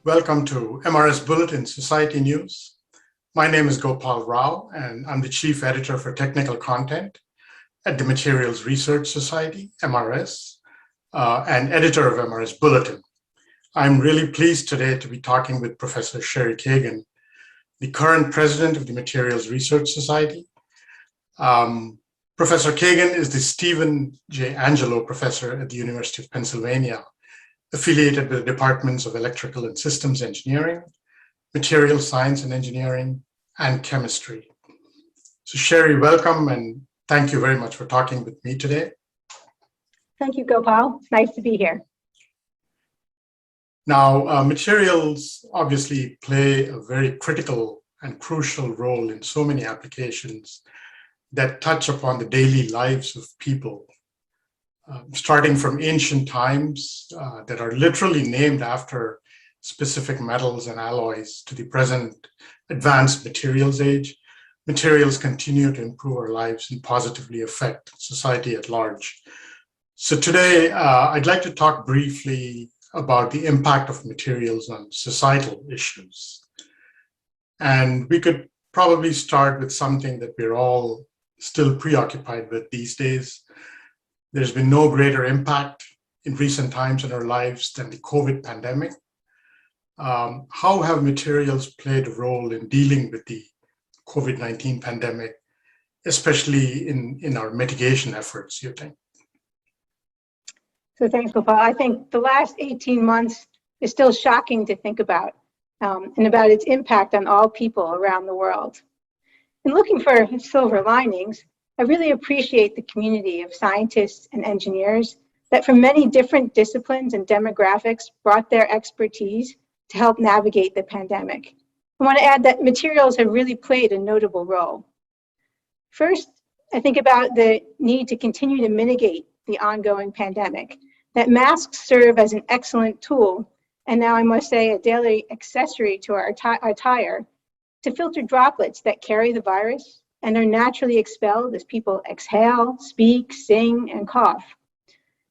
Welcome to MRS Bulletin Society News. My name is Gopal Rao, and I'm the Chief Editor for Technical Content at the Materials Research Society, MRS, and editor of MRS Bulletin. I'm really pleased today to be talking with Professor Cherie Kagan, the current president of the Materials Research Society. Professor Kagan is the Stephen J. Angelo Professor at the University of Pennsylvania, affiliated with the Departments of Electrical and Systems Engineering, Material Science and Engineering, and Chemistry. So Cherie, welcome, and thank you very much for talking with me today. Thank you, Gopal. It's nice to be here. Now, materials obviously play a very critical and crucial role in so many applications that touch upon the daily lives of people. Starting from ancient times that are literally named after specific metals and alloys to the present advanced materials age, materials continue to improve our lives and positively affect society at large. So today, I'd like to talk briefly about the impact of materials on societal issues. And we could probably start with something that we're all still preoccupied with these days. There's been no greater impact in recent times in our lives than the COVID pandemic. How have materials played a role in dealing with the COVID-19 pandemic, especially in our mitigation efforts, you think? So thanks, Gopal. I think the last 18 months is still shocking to think about, and about its impact on all people around the world. In looking for silver linings, I really appreciate the community of scientists and engineers that from many different disciplines and demographics brought their expertise to help navigate the pandemic. I want to add that materials have really played a notable role. First, I think about the need to continue to mitigate the ongoing pandemic, that masks serve as an excellent tool, and now I must say a daily accessory to our attire, to filter droplets that carry the virus and are naturally expelled as people exhale, speak, sing, and cough.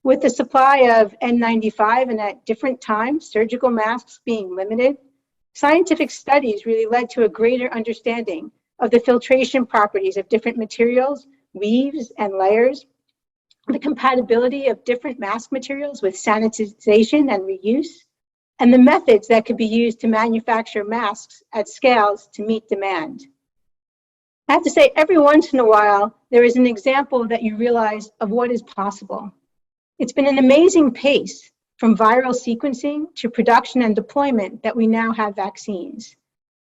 With the supply of N95 and at different times, surgical masks being limited, scientific studies really led to a greater understanding of the filtration properties of different materials, weaves, and layers, the compatibility of different mask materials with sanitization and reuse, and the methods that could be used to manufacture masks at scales to meet demand. I have to say, every once in a while, there is an example that you realize of what is possible. It's been an amazing pace from viral sequencing to production and deployment that we now have vaccines.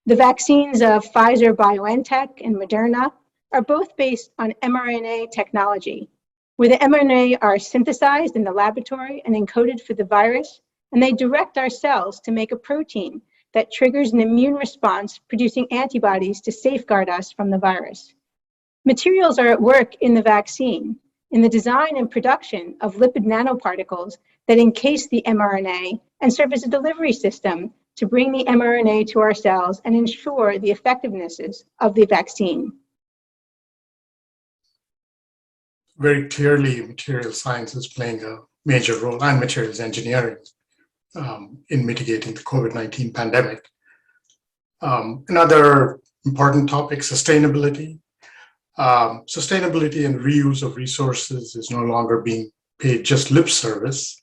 The vaccines of Pfizer-BioNTech and Moderna are both based on mRNA technology, where the mRNA are synthesized in the laboratory and encoded for the virus, and they direct our cells to make a protein that triggers an immune response producing antibodies to safeguard us from the virus. Materials are at work in the vaccine, in the design and production of lipid nanoparticles that encase the mRNA and serve as a delivery system to bring the mRNA to our cells and ensure the effectiveness of the vaccine. Very clearly, material science is playing a major role, and materials engineering in mitigating the COVID-19 pandemic. Another important topic, sustainability. Sustainability and reuse of resources is no longer being paid just lip service.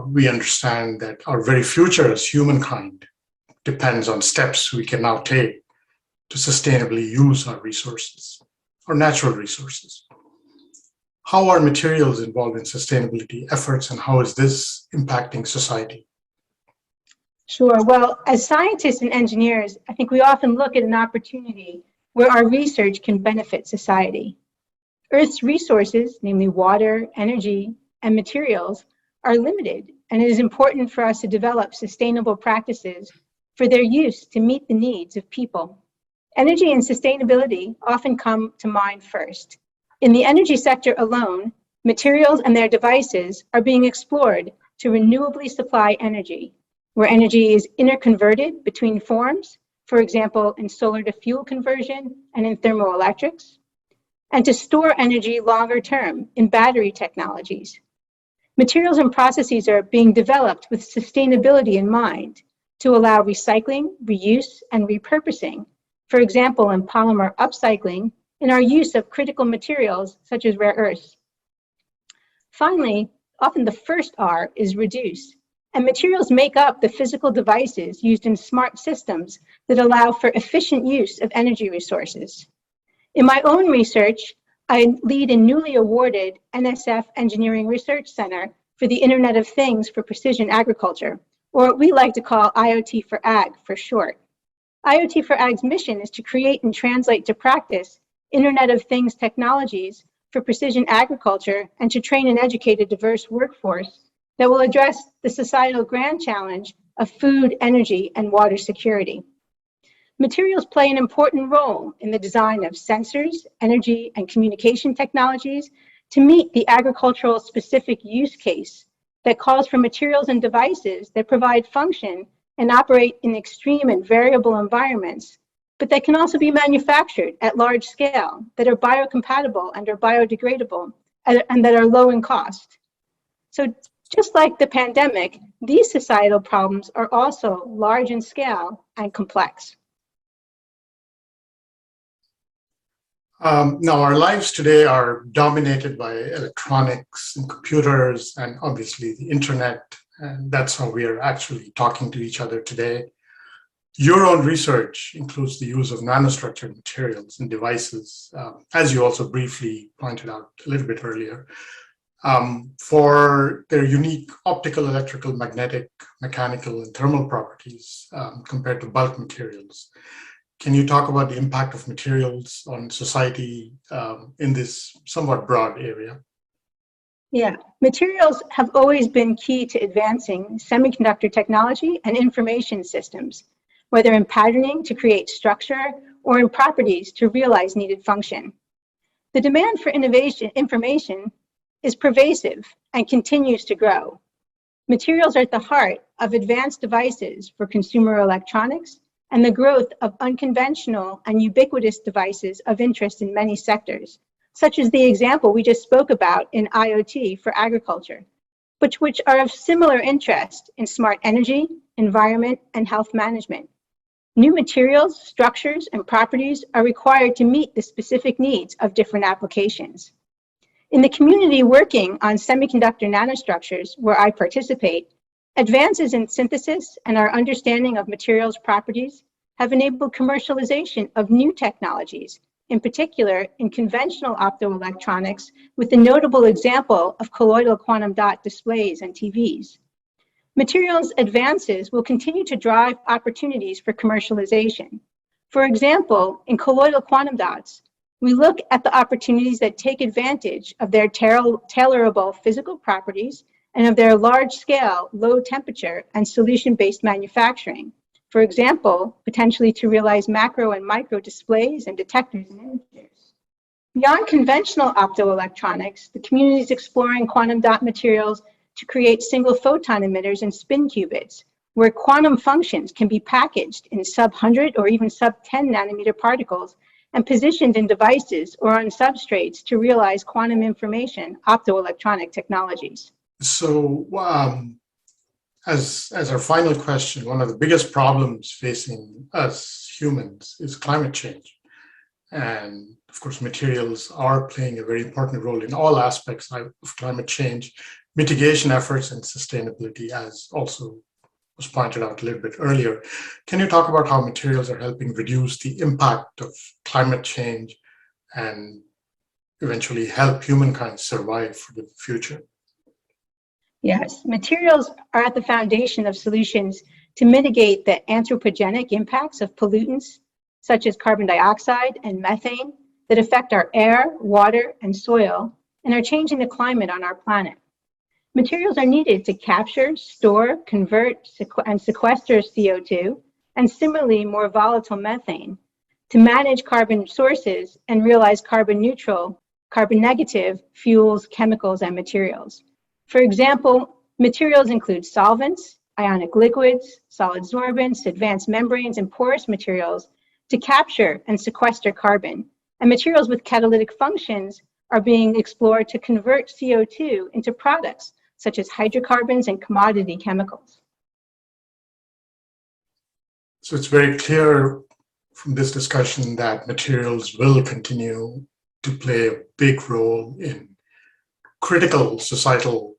We understand that our very future as humankind depends on steps we can now take to sustainably use our resources, our natural resources. How are materials involved in sustainability efforts, and how is this impacting society? Sure. Well, as scientists and engineers, I think we often look at an opportunity where our research can benefit society. Earth's resources, namely water, energy, and materials, are limited, and it is important for us to develop sustainable practices for their use to meet the needs of people. Energy and sustainability often come to mind first. In the energy sector alone, materials and their devices are being explored to renewably supply energy, where energy is interconverted between forms, for example, in solar to fuel conversion and in thermoelectrics, and to store energy longer term in battery technologies. Materials and processes are being developed with sustainability in mind, to allow recycling, reuse, and repurposing, for example, in polymer upcycling, in our use of critical materials such as rare earths. Finally, often the first R is reduce, and materials make up the physical devices used in smart systems that allow for efficient use of energy resources. In my own research, I lead a newly awarded NSF Engineering Research Center for the Internet of Things for Precision Agriculture, or what we like to call IoT for Ag for short. IoT for Ag's mission is to create and translate to practice Internet of Things technologies for precision agriculture and to train and educate a diverse workforce that will address the societal grand challenge of food, energy, and water security. Materials play an important role in the design of sensors, energy, and communication technologies to meet the agricultural specific use case that calls for materials and devices that provide function and operate in extreme and variable environments, but that can also be manufactured at large scale, that are biocompatible and are biodegradable, and that are low in cost. So just like the pandemic, these societal problems are also large in scale and complex. Now, our lives today are dominated by electronics and computers and obviously the internet, and that's how we are actually talking to each other today. Your own research includes the use of nanostructured materials and devices, as you also briefly pointed out a little bit earlier, for their unique optical, electrical, magnetic, mechanical, and thermal properties compared to bulk materials. Can you talk about the impact of materials on society in this somewhat broad area? Yeah, materials have always been key to advancing semiconductor technology and information systems, whether in patterning to create structure or in properties to realize needed function. The demand for information is pervasive and continues to grow. Materials are at the heart of advanced devices for consumer electronics and the growth of unconventional and ubiquitous devices of interest in many sectors, such as the example we just spoke about in IoT for agriculture, but which are of similar interest in smart energy, environment, and health management. New materials, structures, and properties are required to meet the specific needs of different applications. In the community working on semiconductor nanostructures, where I participate, advances in synthesis and our understanding of materials properties have enabled commercialization of new technologies, in particular in conventional optoelectronics, with the notable example of colloidal quantum dot displays and TVs. Materials advances will continue to drive opportunities for commercialization. For example, in colloidal quantum dots, we look at the opportunities that take advantage of their tailorable physical properties and of their large-scale, low-temperature, and solution-based manufacturing. For example, potentially to realize macro and micro displays and detectors and imagers. Beyond conventional optoelectronics, the community is exploring quantum dot materials to create single photon emitters and spin qubits, where quantum functions can be packaged in sub-100 or even sub-10 nanometer particles and positioned in devices or on substrates to realize quantum information optoelectronic technologies. So as our final question, one of the biggest problems facing us humans is climate change. And of course, materials are playing a very important role in all aspects of climate change, mitigation efforts, and sustainability, as also was pointed out a little bit earlier. Can you talk about how materials are helping reduce the impact of climate change and eventually help humankind survive for the future? Yes, materials are at the foundation of solutions to mitigate the anthropogenic impacts of pollutants, such as carbon dioxide and methane, that affect our air, water, and soil, and are changing the climate on our planet. Materials are needed to capture, store, convert, and sequester CO2, and similarly more volatile methane, to manage carbon sources and realize carbon neutral, carbon negative fuels, chemicals, and materials. For example, materials include solvents, ionic liquids, solid sorbents, advanced membranes, and porous materials to capture and sequester carbon. And materials with catalytic functions are being explored to convert CO2 into products, such as hydrocarbons and commodity chemicals. So it's very clear from this discussion that materials will continue to play a big role in critical societal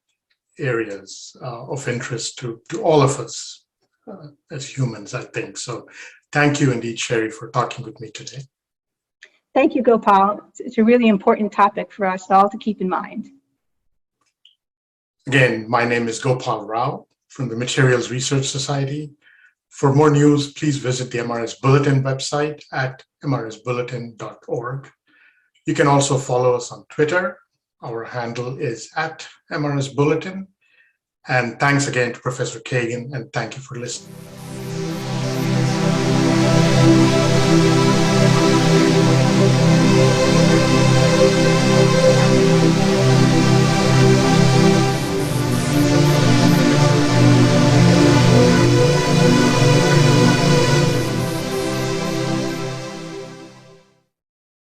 areas of interest to all of us as humans, I think. So thank you indeed, Cherie, for talking with me today. Thank you, Gopal. It's a really important topic for us all to keep in mind. Again, my name is Gopal Rao from the Materials Research Society. For more news, please visit the MRS Bulletin website at mrsbulletin.org. You can also follow us on Twitter. Our handle is at MRS Bulletin. And thanks again to Professor Kagan, and thank you for listening.